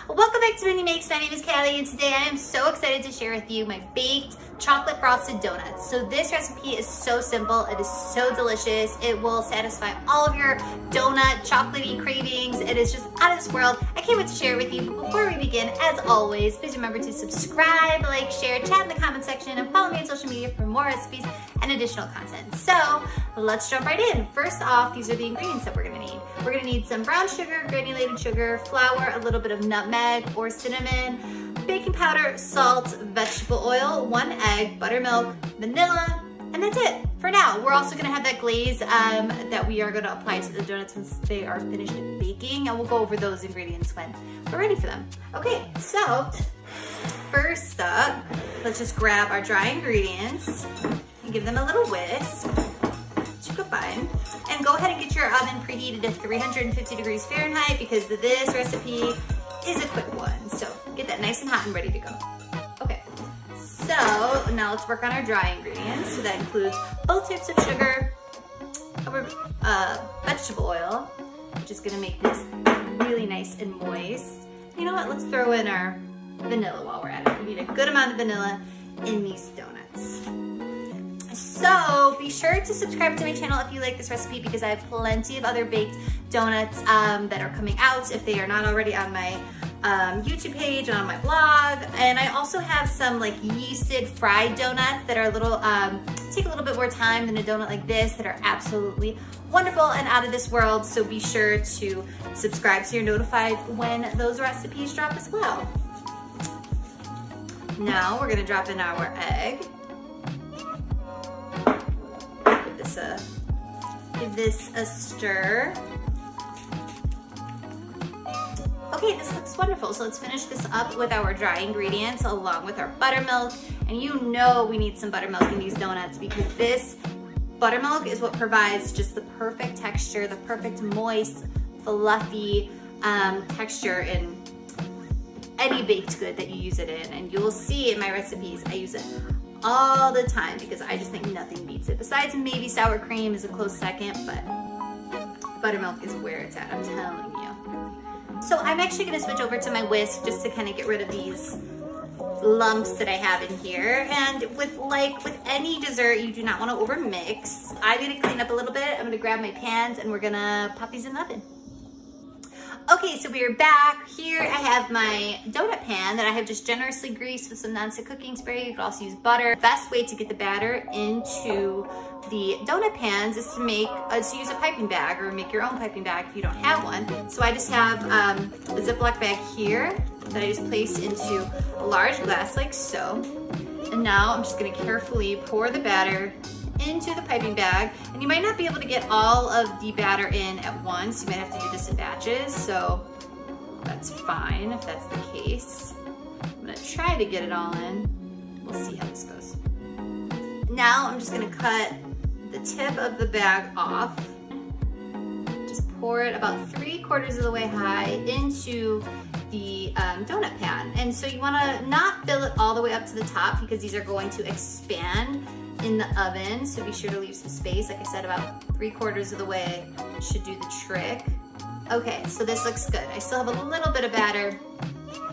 Welcome back to Mindy Makes. My name is Callie, and today I am so excited to share with you my baked chocolate frosted donuts. So this recipe is so simple, it is so delicious. It will satisfy all of your donut chocolatey cravings. It is just out of this world. I can't wait to share it with you. But before we begin, as always, please remember to subscribe, like, share, chat in the comment section, and follow me on social media for more recipes and additional content. So let's jump right in. First off, these are the ingredients that we're gonna need. We're gonna need some brown sugar, granulated sugar, flour, a little bit of nutmeg or cinnamon, baking powder, salt, vegetable oil, 1 egg, buttermilk, vanilla, and that's it for now. We're also gonna have that glaze that we are gonna apply to the donuts once they are finished baking, and we'll go over those ingredients when we're ready for them. Okay, so first up, let's just grab our dry ingredients and give them a little whisk. Fine. And go ahead and get your oven preheated to 350 degrees Fahrenheit because this recipe is a quick one. So get that nice and hot and ready to go. Okay, so now let's work on our dry ingredients. So that includes both types of sugar, vegetable oil, which is gonna make this really nice and moist. You know what, let's throw in our vanilla while we're at it. We need a good amount of vanilla in these donuts. So be sure to subscribe to my channel if you like this recipe because I have plenty of other baked donuts that are coming out if they are not already on my YouTube page and on my blog. And I also have some like yeasted fried donuts that are a little, take a little bit more time than a donut like this that are absolutely wonderful and out of this world. So be sure to subscribe so you're notified when those recipes drop as well. Now we're gonna drop in our egg. Give this a stir. Okay, this looks wonderful. So let's finish this up with our dry ingredients along with our buttermilk. And you know we need some buttermilk in these donuts because this buttermilk is what provides just the perfect texture, the perfect moist, fluffy texture in any baked good that you use it in. And you'll see in my recipes, I use it all the time because I just think nothing beats it. Besides maybe sour cream is a close second, but buttermilk is where it's at, I'm telling you. So I'm actually gonna switch over to my whisk just to kind of get rid of these lumps that I have in here. And with any dessert, you do not wanna overmix. I'm gonna clean up a little bit. I'm gonna grab my pans and we're gonna pop these in the oven. Okay, so we are back. Here I have my donut pan that I have just generously greased with some nonstick cooking spray. You could also use butter. The best way to get the batter into the donut pans is to use a piping bag or make your own piping bag if you don't have one. So I just have a Ziploc bag here that I just place into a large glass like so. And now I'm just gonna carefully pour the batter into the piping bag, and you might not be able to get all of the batter in at once. You might have to do this in batches, so that's fine if that's the case. I'm gonna try to get it all in. We'll see how this goes. Now I'm just gonna cut the tip of the bag off. Just pour it about 3/4 of the way high into the donut pan. And so you wanna not fill it all the way up to the top because these are going to expand in the oven, so be sure to leave some space. Like I said, about 3/4 of the way should do the trick. Okay, so this looks good. I still have a little bit of batter.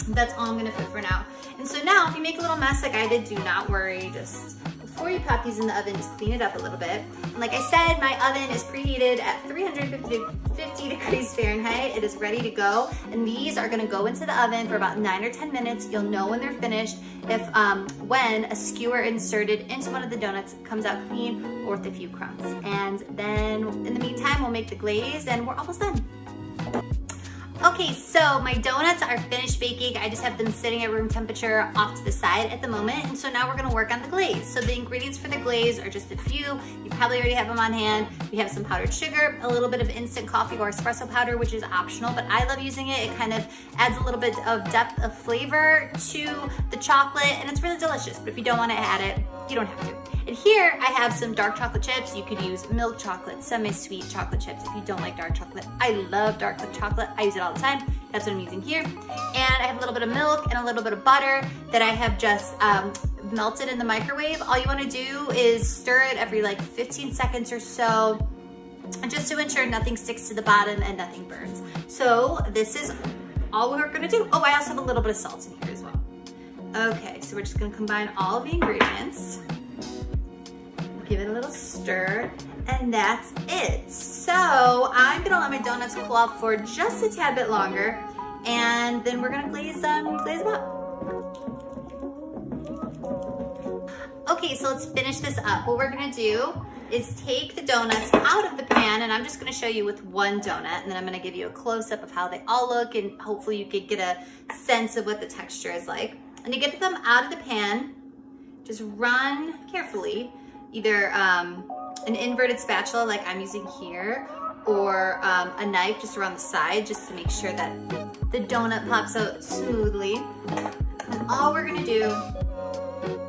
That's all I'm gonna put for now. And so now, if you make a little mess like I did, do not worry. Just before you pop these in the oven, just clean it up a little bit. And like I said, my oven is preheated at 350 degrees Fahrenheit. It is ready to go. And these are gonna go into the oven for about 9 or 10 minutes. You'll know when they're finished when a skewer inserted into one of the donuts comes out clean or with a few crumbs. And then in the meantime, we'll make the glaze and we're almost done. Okay, so my donuts are finished baking. I just have them sitting at room temperature off to the side at the moment. And so now we're gonna work on the glaze. So the ingredients for the glaze are just a few. You probably already have them on hand. We have some powdered sugar, a little bit of instant coffee or espresso powder, which is optional, but I love using it. It kind of adds a little bit of depth of flavor to the chocolate, and it's really delicious. But if you don't wanna add it, you don't have to. And here I have some dark chocolate chips. You could use milk chocolate, semi-sweet chocolate chips if you don't like dark chocolate. I love dark chocolate. I use it all the time. That's what I'm using here. And I have a little bit of milk and a little bit of butter that I have just melted in the microwave. All you wanna do is stir it every like 15 seconds or so, just to ensure nothing sticks to the bottom and nothing burns. So this is all we're gonna do, oh, I also have a little bit of salt in here as well. Okay, so we're just gonna combine all of the ingredients. Give it a little stir, and that's it. So I'm gonna let my donuts cool off for just a tad bit longer, and then we're gonna glaze them up. Okay, so let's finish this up. What we're gonna do is take the donuts out of the pan, and I'm just gonna show you with one donut, and then I'm gonna give you a close-up of how they all look, and hopefully you could get a sense of what the texture is like. And to get them out of the pan, just run carefully, either an inverted spatula like I'm using here, or a knife just around the side, just to make sure that the donut pops out smoothly. And all we're gonna do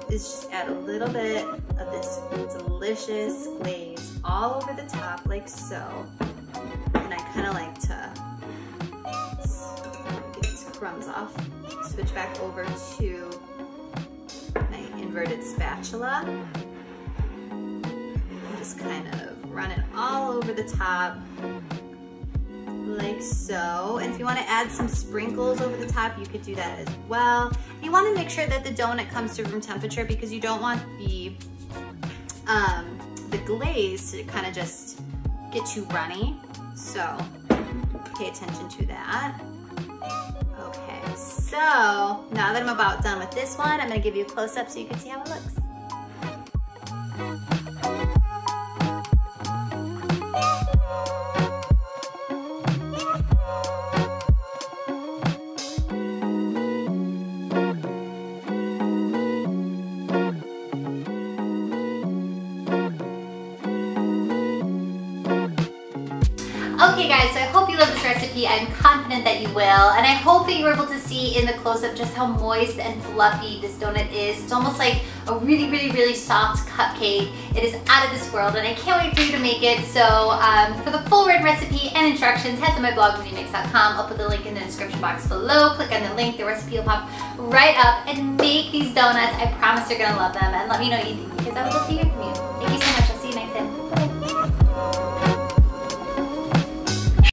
is just add a little bit of this delicious glaze all over the top, like so. And I kind of like to get these crumbs off. Switch back over to my inverted spatula. And just kind of run it all over the top, like so. And if you want to add some sprinkles over the top, you could do that as well. You want to make sure that the donut comes to room temperature, because you don't want the glaze to kind of just get too runny. So pay attention to that. Okay, so now that I'm about done with this one, I'm gonna give you a close-up so you can see how it looks. Okay guys, so I hope you love this recipe. I'm confident that you will, and I hope that you were able to see in the close-up just how moist and fluffy this donut is. It's almost like a really, really, really soft cupcake. It is out of this world, and I can't wait for you to make it. So for the full written recipe and instructions, head to my blog, donumix.com. I'll put the link in the description box below. Click on the link, the recipe will pop right up, and make these donuts. I promise you're gonna love them, and let me know what you think, because I would love to hear from you. Thank you so much. I'll see you next time. Bye.